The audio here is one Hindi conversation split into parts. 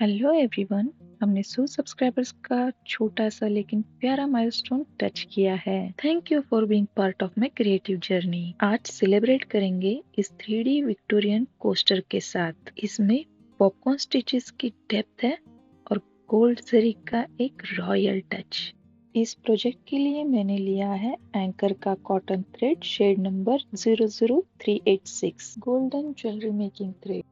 Hello everyone. हमने 100 सब्सक्राइबर्स का छोटा सा लेकिन प्यारा माइलस्टोन टच किया है। Thank you for being part of my creative journey. आज सेलिब्रेट करेंगे इस 3D विक्टोरियन कोस्टर के साथ। इसमें पॉपकॉर्न स्टिचेस की डेप्थ है और गोल्ड जरी का एक रॉयल टच। इस प्रोजेक्ट के लिए मैंने लिया है एंकर का cotton thread shade number 00386, golden jewellery making thread,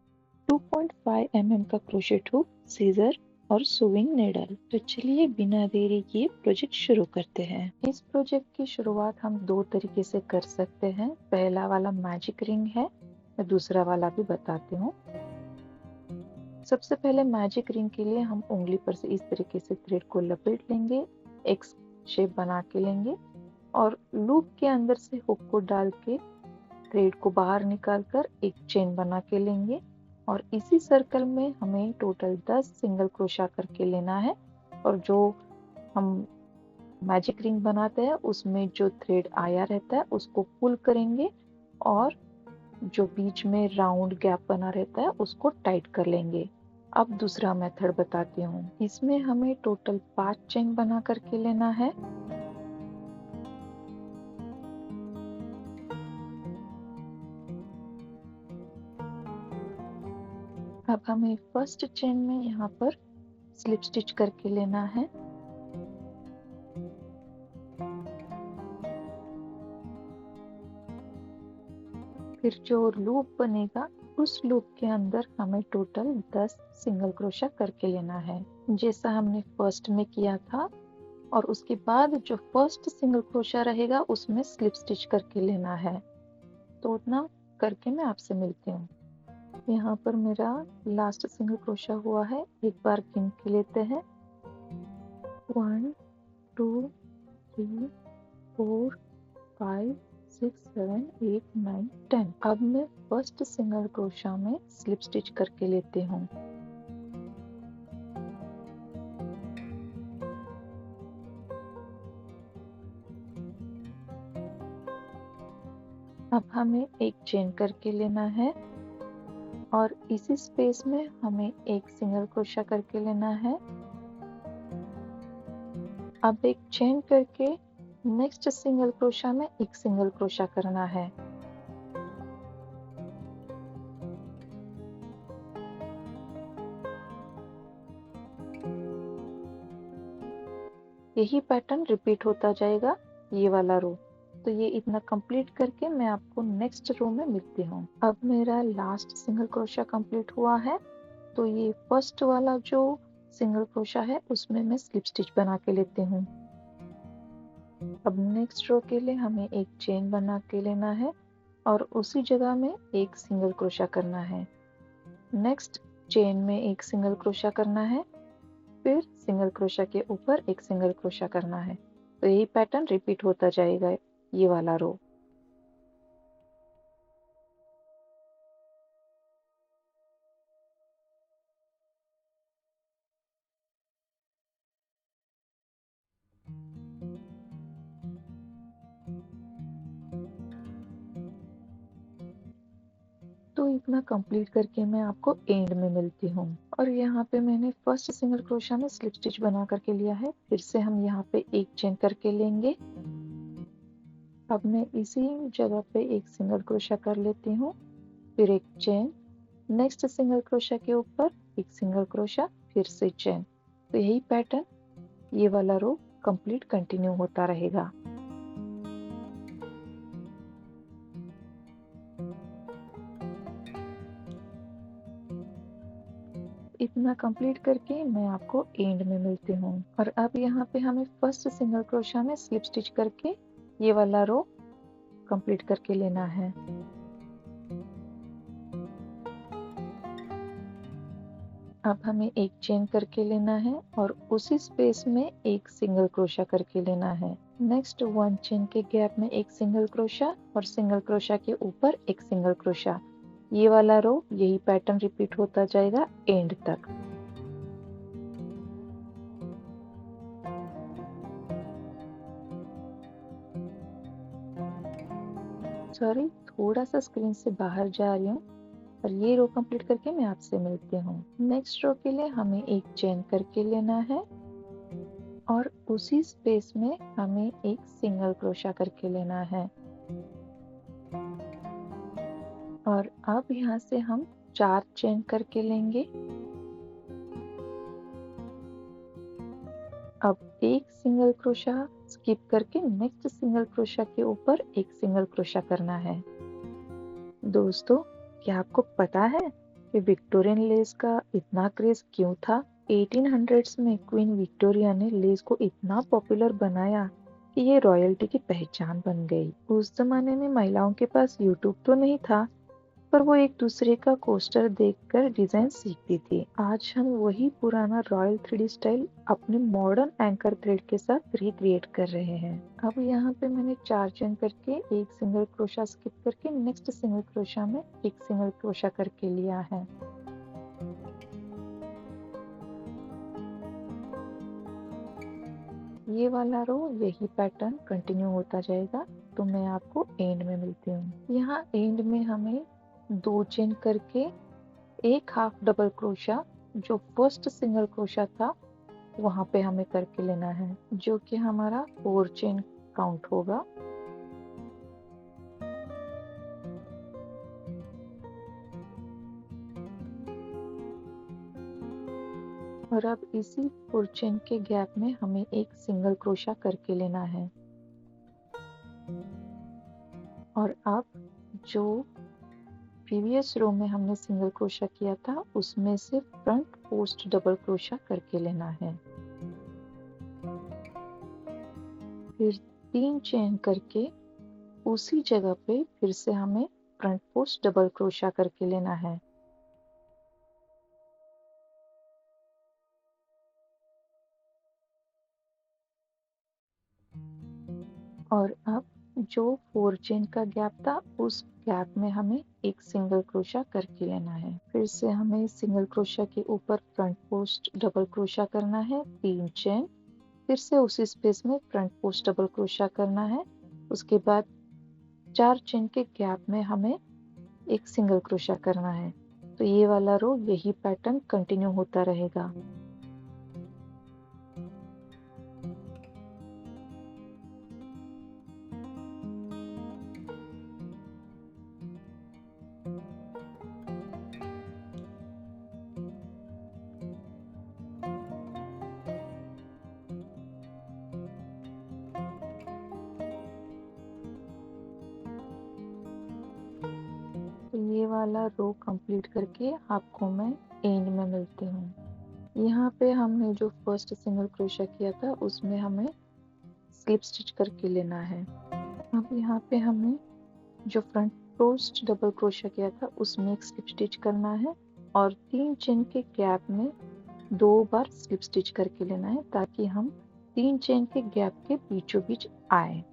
2.5 mm का क्रोशेट हुक, सीजर और सुविंग नेडल। तो चलिए बिना देरी किए प्रोजेक्ट शुरू करते हैं। इस प्रोजेक्ट की शुरुआत हम दो तरीके से कर सकते हैं। पहला वाला मैजिक रिंग है, मैं दूसरा वाला भी बताती हूँ। सबसे पहले मैजिक रिंग के लिए हम उंगली पर से इस तरीके से थ्रेड को लपेट लेंगे, एक्स शेप बना के लेंगे और लूप के अंदर से हुक को डाल के थ्रेड को बाहर निकाल कर एक चेन बना के लेंगे और इसी सर्कल में हमें टोटल 10 सिंगल क्रोशा करके लेना है। और जो हम मैजिक रिंग बनाते हैं उसमें जो थ्रेड आया रहता है उसको पुल करेंगे और जो बीच में राउंड गैप बना रहता है उसको टाइट कर लेंगे। अब दूसरा मेथड बताती हूँ। इसमें हमें टोटल 5 चेन बना करके लेना है। अब हमें फर्स्ट चेन में यहाँ पर स्लिप स्टिच करके लेना है। फिर जो लूप बनेगा उस लूप के अंदर हमें टोटल 10 सिंगल क्रोशा करके लेना है, जैसा हमने फर्स्ट में किया था। और उसके बाद जो फर्स्ट सिंगल क्रोशा रहेगा उसमें स्लिप स्टिच करके लेना है। तो उतना करके मैं आपसे मिलती हूँ। यहाँ पर मेरा लास्ट सिंगल क्रोशा हुआ है, एक बार गिन के लेते हैं। 1 2 3 4 5 6 7 8 9 10। अब मैं फर्स्ट सिंगल क्रोशा में स्लिप स्टिच करके लेती हूँ। अब हमें एक चेन करके लेना है और इसी स्पेस में हमें एक सिंगल क्रोशा करके लेना है। अब एक चेन करके नेक्स्ट सिंगल क्रोशा में एक सिंगल क्रोशा करना है। यही पैटर्न रिपीट होता जाएगा, ये वाला रो। तो ये इतना कंप्लीट करके मैं आपको नेक्स्ट रो में मिलती हूँ। अब मेरा लास्ट सिंगल क्रोशा कंप्लीट हुआ है, तो ये फर्स्ट वाला जो सिंगल क्रोशा है उसमें मैं स्लिप स्टिच बना के लेती हूँ। अब नेक्स्ट रो के लिए हमें एक चेन बना के लेना है और उसी जगह में एक सिंगल क्रोशा करना है। नेक्स्ट चेन में एक सिंगल क्रोशा करना है, फिर सिंगल क्रोशा के ऊपर एक सिंगल क्रोशा करना है। तो यही पैटर्न रिपीट होता जाएगा, ये वाला रो। तो इतना कंप्लीट करके मैं आपको एंड में मिलती हूँ। और यहाँ पे मैंने फर्स्ट सिंगल क्रोशा में स्लिप स्टिच बना करके लिया है। फिर से हम यहाँ पे एक चेन करके लेंगे। अब मैं इसी जगह पे एक सिंगल क्रोशा कर लेती हूँ, फिर एक चेन, नेक्स्ट सिंगल क्रोशा के ऊपर एक सिंगल क्रोशा, फिर से चेन। तो यही पैटर्न ये वाला रो कंप्लीट कंटिन्यू होता रहेगा। इतना कंप्लीट करके मैं आपको एंड में मिलती हूँ। और अब यहाँ पे हमें फर्स्ट सिंगल क्रोशा में स्लिप स्टिच करके ये वाला रो कंप्लीट करके लेना है। अब हमें एक चेन करके लेना है और उसी स्पेस में एक सिंगल क्रोशा करके लेना है। नेक्स्ट 1 चेन के गैप में एक सिंगल क्रोशा और सिंगल क्रोशा के ऊपर एक सिंगल क्रोशा। ये वाला रो यही पैटर्न रिपीट होता जाएगा एंड तक। सॉरी, थोड़ा सा स्क्रीन से बाहर जा रही हूँ, और ये रो कंप्लीट करके मैं आपसे मिलती हूँ। नेक्स्ट रो के लिए हमें एक चेन करके लेना है और उसी स्पेस में हमें एक सिंगल क्रोशा करके लेना है। और अब यहाँ से हम 4 चेन करके लेंगे। अब एक सिंगल क्रोशा स्किप करके नेक्स्ट सिंगल क्रोशा के ऊपर एक सिंगल क्रोशा करना है। दोस्तों, क्या आपको पता है कि विक्टोरियन लेस का इतना क्रेज क्यों था? 1800s में क्वीन विक्टोरिया ने लेस को इतना पॉपुलर बनाया कि ये रॉयल्टी की पहचान बन गई। उस जमाने में महिलाओं के पास यूट्यूब तो नहीं था, पर वो एक दूसरे का कोस्टर देखकर डिजाइन सीखती थी। आज हम वही पुराना रॉयल 3D स्टाइल अपने मॉडर्न एंकर थ्रेड के साथ रिक्रिएट कर रहे हैं। अब यहाँ पे मैंने 4 चेन करके एक सिंगल क्रोशा स्किप करके नेक्स्ट सिंगल क्रोशा में एक सिंगल क्रोशा करके लिया है। ये वाला रो यही पैटर्न कंटिन्यू होता जाएगा, तो मैं आपको एंड में मिलती हूँ। यहाँ एंड में हमें 2 चेन करके एक हाफ डबल क्रोशा जो फर्स्ट सिंगल क्रोशा था वहां पे हमें करके लेना है, जो कि हमारा 4 चेन काउंट होगा। और अब इसी 4 चेन के गैप में हमें एक सिंगल क्रोशा करके लेना है। और अब जो प्रीवियस रो में हमने सिंगल क्रोशा किया था उसमें से फ्रंट पोस्ट डबल क्रोशा करके लेना है। फिर 3 चेन करके उसी जगह पे फिर से हमें फ्रंट पोस्ट डबल क्रोशा करके लेना है। और अब जो 4 चेन का गैप था उस गैप में हमें एक सिंगल क्रोशा करके लेना है। फिर से हमें सिंगल क्रोशा के ऊपर फ्रंट पोस्ट डबल क्रोशा करना है, 3 चेन, फिर से उसी स्पेस में फ्रंट पोस्ट डबल क्रोशा करना है। उसके बाद 4 चेन के गैप में हमें एक सिंगल क्रोशा करना है। तो ये वाला रो यही पैटर्न कंटिन्यू होता रहेगा। तो ये वाला रो कंप्लीट करके आपको मैं एंड में मिलती हूँ। यहाँ पे हमने जो फर्स्ट सिंगल क्रोशा किया था उसमें हमें स्लिप स्टिच करके लेना है। अब यहाँ पे हमें जो फ्रंट पोस्ट डबल क्रोशा किया था उसमें एक स्लिप स्टिच करना है और 3 चेन के गैप में 2 बार स्लिप स्टिच करके लेना है ताकि हम 3 चेन के गैप के बीचों बीच आए।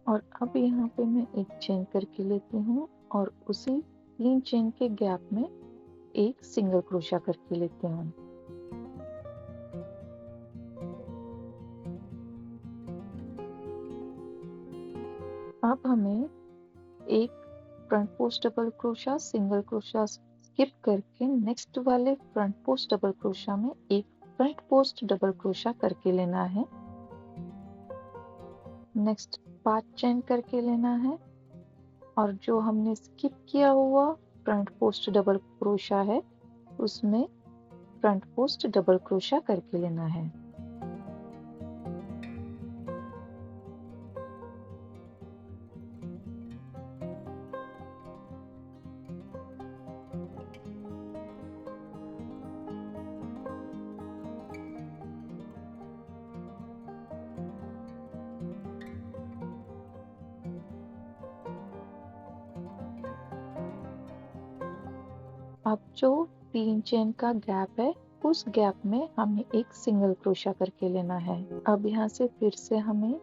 और अब यहाँ पे मैं एक चेन करके लेती हूँ और उसी 3 चेन के गैप में एक सिंगल क्रोशा करके लेती हूँ। अब हमें एक front post double crochet single crochet skip करके नेक्स्ट वाले फ्रंट पोस्ट डबल क्रोशा में एक फ्रंट पोस्ट डबल क्रोशा करके लेना है। नेक्स्ट 5 चेन करके लेना है और जो हमने स्किप किया हुआ फ्रंट पोस्ट डबल क्रोशा है उसमें फ्रंट पोस्ट डबल क्रोशा करके लेना है। अब जो 3 चेन का गैप है उस गैप में हमें एक सिंगल क्रोशा करके लेना है। अब यहाँ से फिर से हमें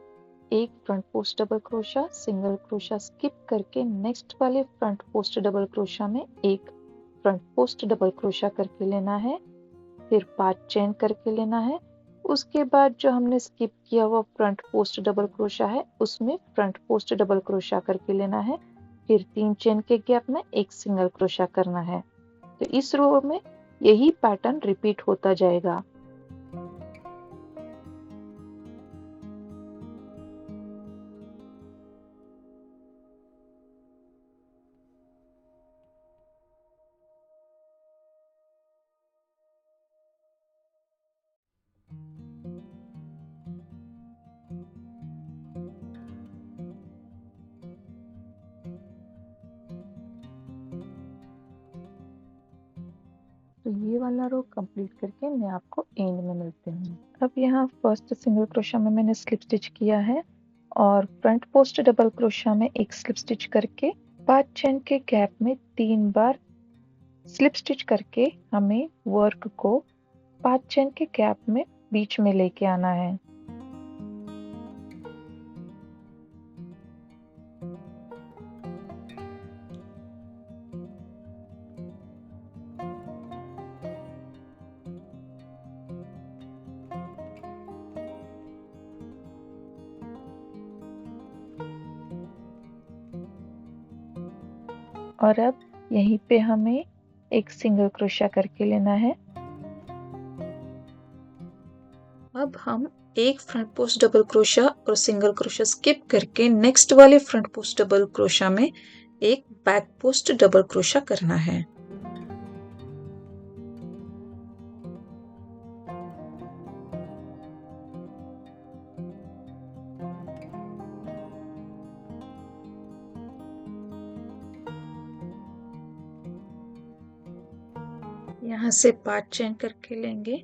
एक front post double crochet, single crochet skip करके नेक्स्ट वाले फ्रंट पोस्ट डबल क्रोशा में एक फ्रंट पोस्ट डबल क्रोशा करके लेना है, फिर 5 चेन करके लेना है। उसके बाद जो हमने स्किप किया हुआ फ्रंट पोस्ट डबल क्रोशा है उसमें फ्रंट पोस्ट डबल क्रोशा करके लेना है, फिर 3 चेन के गैप में एक सिंगल क्रोशा करना है। तो इस रो में यही पैटर्न रिपीट होता जाएगा। तो ये वाला रो कंप्लीट करके मैं आपको एंड में मिलती हूँ। अब यहाँ फर्स्ट सिंगल क्रोशा में मैंने स्लिप स्टिच किया है और फ्रंट पोस्ट डबल क्रोशा में एक स्लिप स्टिच करके 5 चेन के गैप में 3 बार स्लिप स्टिच करके हमें वर्क को 5 चेन के गैप में बीच में लेके आना है। और अब यहीं पे हमें एक सिंगल क्रोशा करके लेना है। अब हम एक फ्रंट पोस्ट डबल क्रोशा और सिंगल क्रोशा स्किप करके नेक्स्ट वाले फ्रंट पोस्ट डबल क्रोशा में एक बैक पोस्ट डबल क्रोशा करना है। यहाँ से 5 चेन करके लेंगे।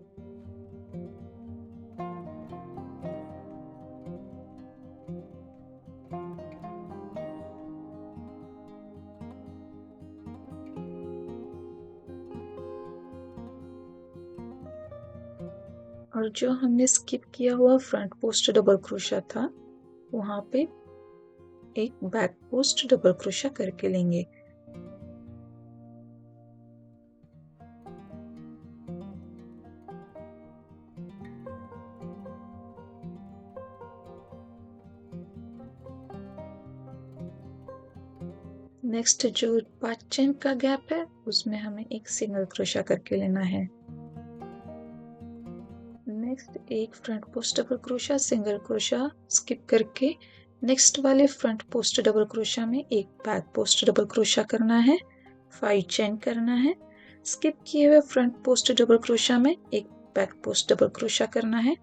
और जो हमने स्किप किया हुआ फ्रंट पोस्ट डबल क्रोशा था वहां पे एक बैक पोस्ट डबल क्रोशा करके लेंगे। नेक्स्ट जो 5 चेन का गैप है उसमें हमें एक सिंगल क्रोशा करके लेना है। नेक्स्ट एक front post double crochet, single crochet skip करके नेक्स्ट वाले फ्रंट पोस्ट डबल क्रोशा में एक बैक पोस्ट डबल क्रोशा करना है, 5 चेन करना है। स्किप किए हुए फ्रंट पोस्ट डबल क्रोशा में एक बैक पोस्ट डबल क्रोशा करना है,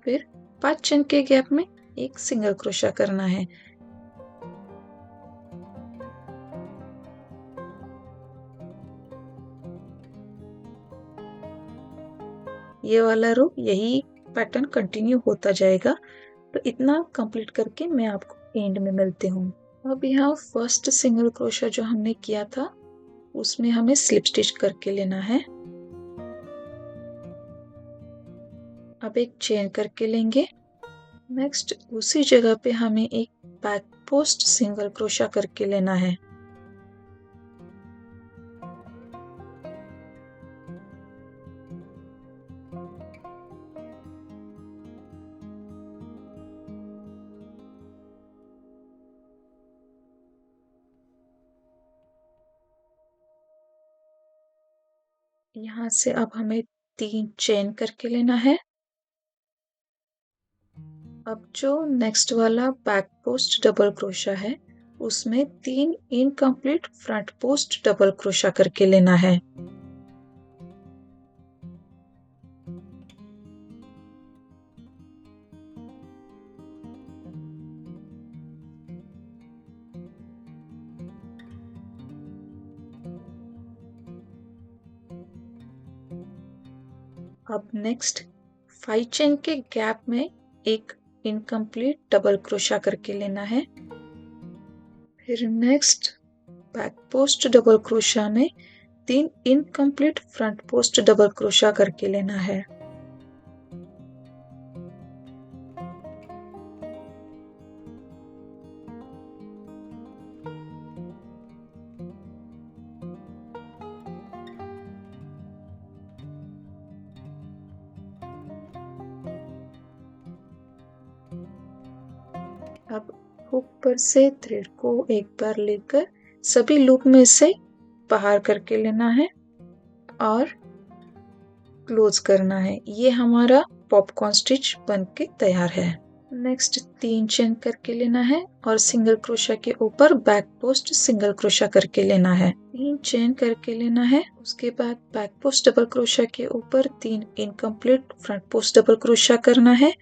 फिर 5 चेन के गैप में एक सिंगल क्रोशा करना है। ये वाला रो यही पैटर्न कंटिन्यू होता जाएगा। तो इतना कंप्लीट करके मैं आपको एंड में मिलती हूँ। अब यहाँ फर्स्ट सिंगल क्रोशा जो हमने किया था उसमें हमें स्लिप स्टिच करके लेना है। अब एक चेन करके लेंगे। नेक्स्ट उसी जगह पे हमें एक बैक पोस्ट सिंगल क्रोशा करके लेना है। यहाँ से अब हमें 3 चेन करके लेना है। अब जो नेक्स्ट वाला बैक पोस्ट डबल क्रोशा है उसमें 3 incomplete front post double crochet करके लेना है। अब नेक्स्ट 5 चेन के गैप में एक इनकम्प्लीट डबल क्रोशा करके लेना है। फिर next back post double crochet में 3 incomplete front post double crochet करके लेना है। अब हुक पर से थ्रेड को एक बार लेकर सभी लूप में से बाहर करके लेना है और क्लोज करना है। ये हमारा पॉपकॉर्न स्टिच बनके तैयार है। नेक्स्ट 3 चेन करके लेना है और सिंगल क्रोशा के ऊपर बैक पोस्ट सिंगल क्रोशा करके लेना है। 3 चेन करके लेना है। उसके बाद बैक पोस्ट डबल क्रोशा के ऊपर 3 incomplete front post double crochet करना है।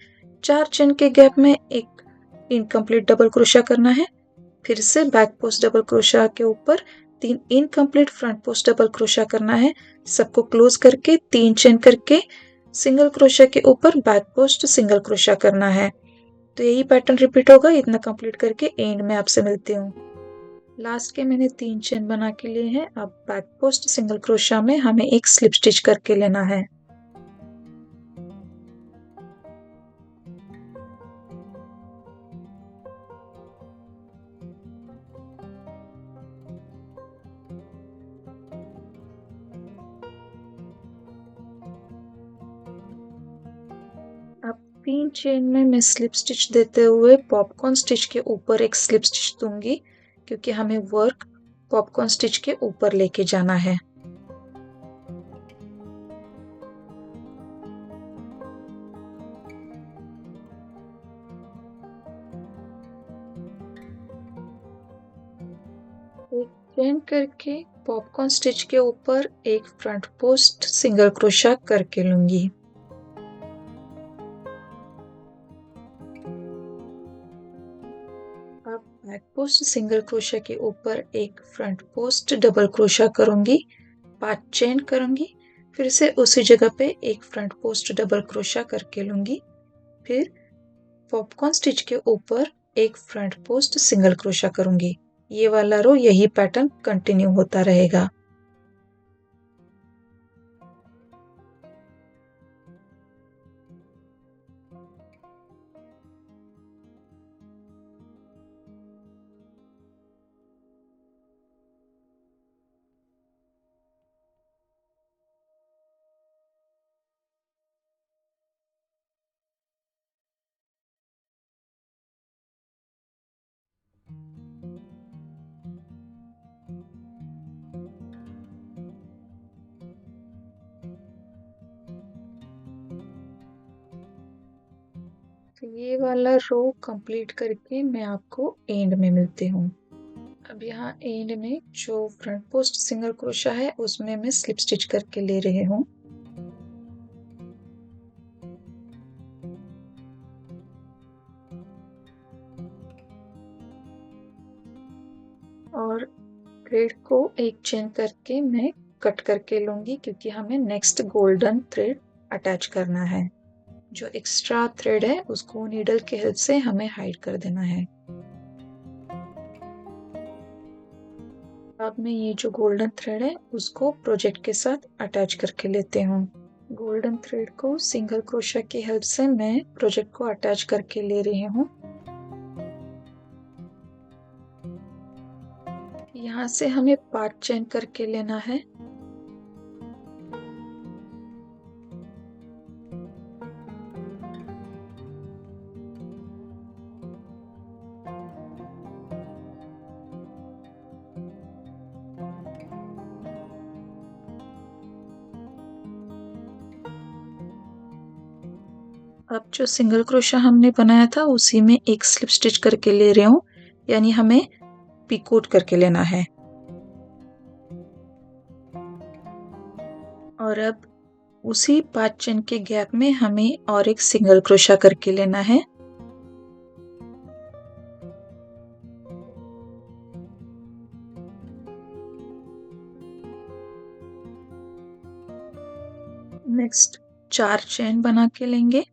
4 चेन के गैप में एक इनकम्प्लीट डबल क्रोशा करना है। फिर से बैक पोस्ट डबल क्रोशा के ऊपर 3 incomplete front post double crochet करना है। सबको क्लोज करके 3 चेन करके सिंगल क्रोशा के ऊपर बैक पोस्ट सिंगल क्रोशा करना है। तो यही पैटर्न रिपीट होगा। इतना कंप्लीट करके एंड में आपसे मिलती हूँ। लास्ट के मैंने 3 चेन बना के लिए हैं। अब बैक पोस्ट सिंगल क्रोशा में हमें एक स्लिप स्टिच करके लेना है। अब 3 चेन में मैं स्लिप स्टिच देते हुए पॉपकॉर्न स्टिच के ऊपर एक स्लिप स्टिच दूंगी, क्योंकि हमें वर्क पॉपकॉर्न स्टिच के ऊपर लेके जाना है। एक चेन करके पॉपकॉर्न स्टिच के ऊपर एक फ्रंट पोस्ट सिंगल क्रोशा करके लूंगी। अब बैक पोस्ट सिंगल क्रोशा के ऊपर एक फ्रंट पोस्ट डबल क्रोशा करूंगी, 5 चेन करूंगी, फिर से उसी जगह पे एक फ्रंट पोस्ट डबल क्रोशा करके लूंगी। फिर पॉपकॉर्न स्टिच के ऊपर एक फ्रंट पोस्ट सिंगल क्रोशा करूंगी। ये वाला रो यही पैटर्न कंटिन्यू होता रहेगा। तो ये वाला रो कंप्लीट करके मैं आपको एंड में मिलती हूँ। अब यहाँ एंड में जो फ्रंट पोस्ट सिंगल क्रोशा है उसमें मैं स्लिप स्टिच करके ले रही हूँ। और थ्रेड को एक चेन करके मैं कट करके लूंगी, क्योंकि हमें नेक्स्ट गोल्डन थ्रेड अटैच करना है। जो एक्स्ट्रा थ्रेड है उसको नीडल के हेल्प से हमें हाइड कर देना है। अब मैं ये जो गोल्डन थ्रेड है उसको प्रोजेक्ट के साथ अटैच करके लेते हूँ। गोल्डन थ्रेड को सिंगल क्रोशा की हेल्प से मैं प्रोजेक्ट को अटैच करके ले रही हूँ। यहाँ से हमें 5 चेन करके लेना है। अब जो सिंगल क्रोशा हमने बनाया था उसी में एक स्लिप स्टिच करके ले रही हूँ, यानी हमें पिकोट करके लेना है। और अब उसी 5 चेन के गैप में हमें और एक सिंगल क्रोशा करके लेना है। नेक्स्ट 4 चेन बना के लेंगे।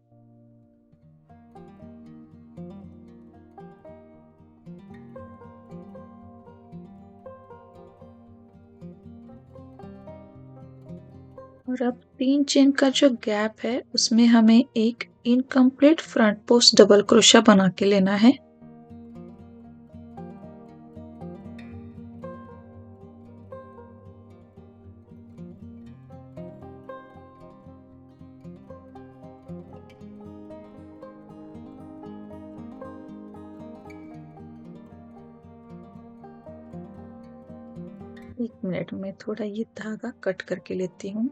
और अब 3 चेन का जो गैप है उसमें हमें एक incomplete front post double crochet बना के लेना है। 1 मिनट में थोड़ा ये धागा कट करके लेती हूँ।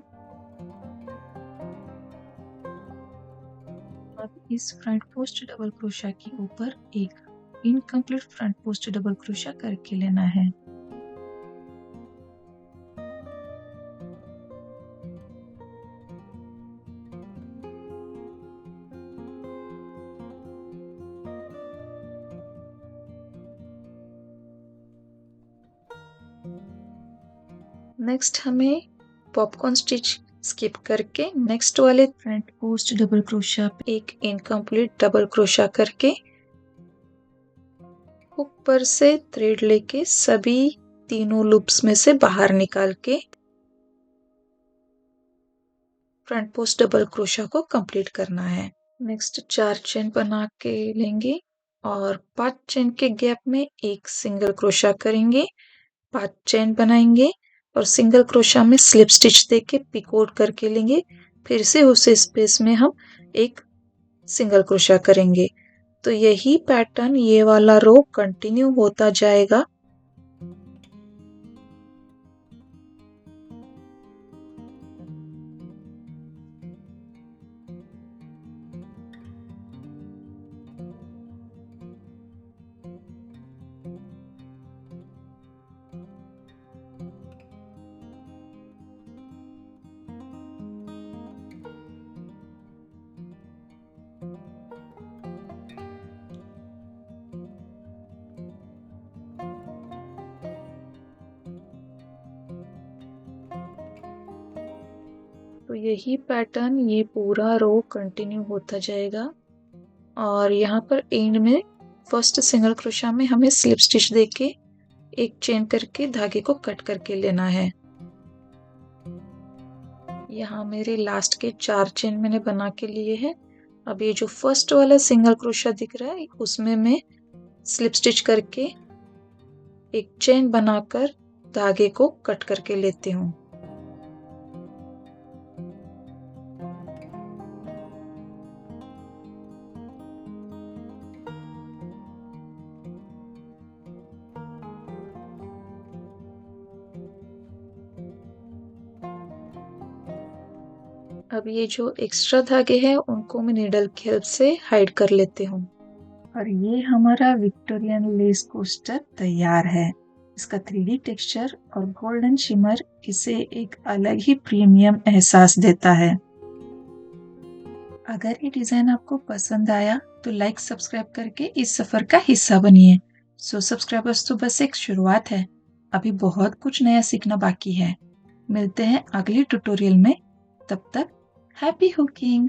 अब इस फ्रंट पोस्ट डबल क्रोशा के ऊपर एक incomplete front post double crochet करके लेना है। नेक्स्ट हमें पॉपकॉर्न स्टिच स्किप करके नेक्स्ट वाले फ्रंट पोस्ट डबल क्रोशा पे एक इनकम्प्लीट डबल क्रोशा करके हुक पर से थ्रेड लेके सभी तीनों लूप्स में से बाहर निकाल के फ्रंट पोस्ट डबल क्रोशा को कंप्लीट करना है। नेक्स्ट 4 चेन बना के लेंगे और 5 चेन के गैप में एक सिंगल क्रोशा करेंगे, 5 चेन बनाएंगे और सिंगल क्रोशा में स्लिप स्टिच देके पिकोट करके लेंगे। फिर से उस स्पेस में हम एक सिंगल क्रोशा करेंगे। तो यही पैटर्न ये वाला रो कंटिन्यू होता जाएगा। तो यही पैटर्न ये पूरा रो कंटिन्यू होता जाएगा और यहाँ पर एंड में फर्स्ट सिंगल क्रोशा में हमें स्लिप स्टिच देके एक चेन करके धागे को कट करके लेना है। यहाँ मेरे लास्ट के 4 चेन मैंने बना के लिए हैं। अब ये जो फर्स्ट वाला सिंगल क्रोशा दिख रहा है उसमें मैं स्लिप स्टिच करके एक चेन बनाकर धागे को कट करके लेती हूँ। अब ये जो एक्स्ट्रा धागे हैं उनको मैं नीडल की हेल्प से हाइड कर लेती हूँ। और ये हमारा विक्टोरियन लेस कोस्टर तैयार है। इसका 3D टेक्सचर और गोल्डन शिमर इसे एक अलग ही प्रीमियम एहसास देता है। अगर ये डिजाइन आपको पसंद आया तो लाइक सब्सक्राइब करके इस सफर का हिस्सा बनिए। सब्सक्राइबर्स तो बस एक शुरुआत है, अभी बहुत कुछ नया सीखना बाकी है। मिलते हैं अगले ट्यूटोरियल में, तब तक हैप्पी हुकिंग।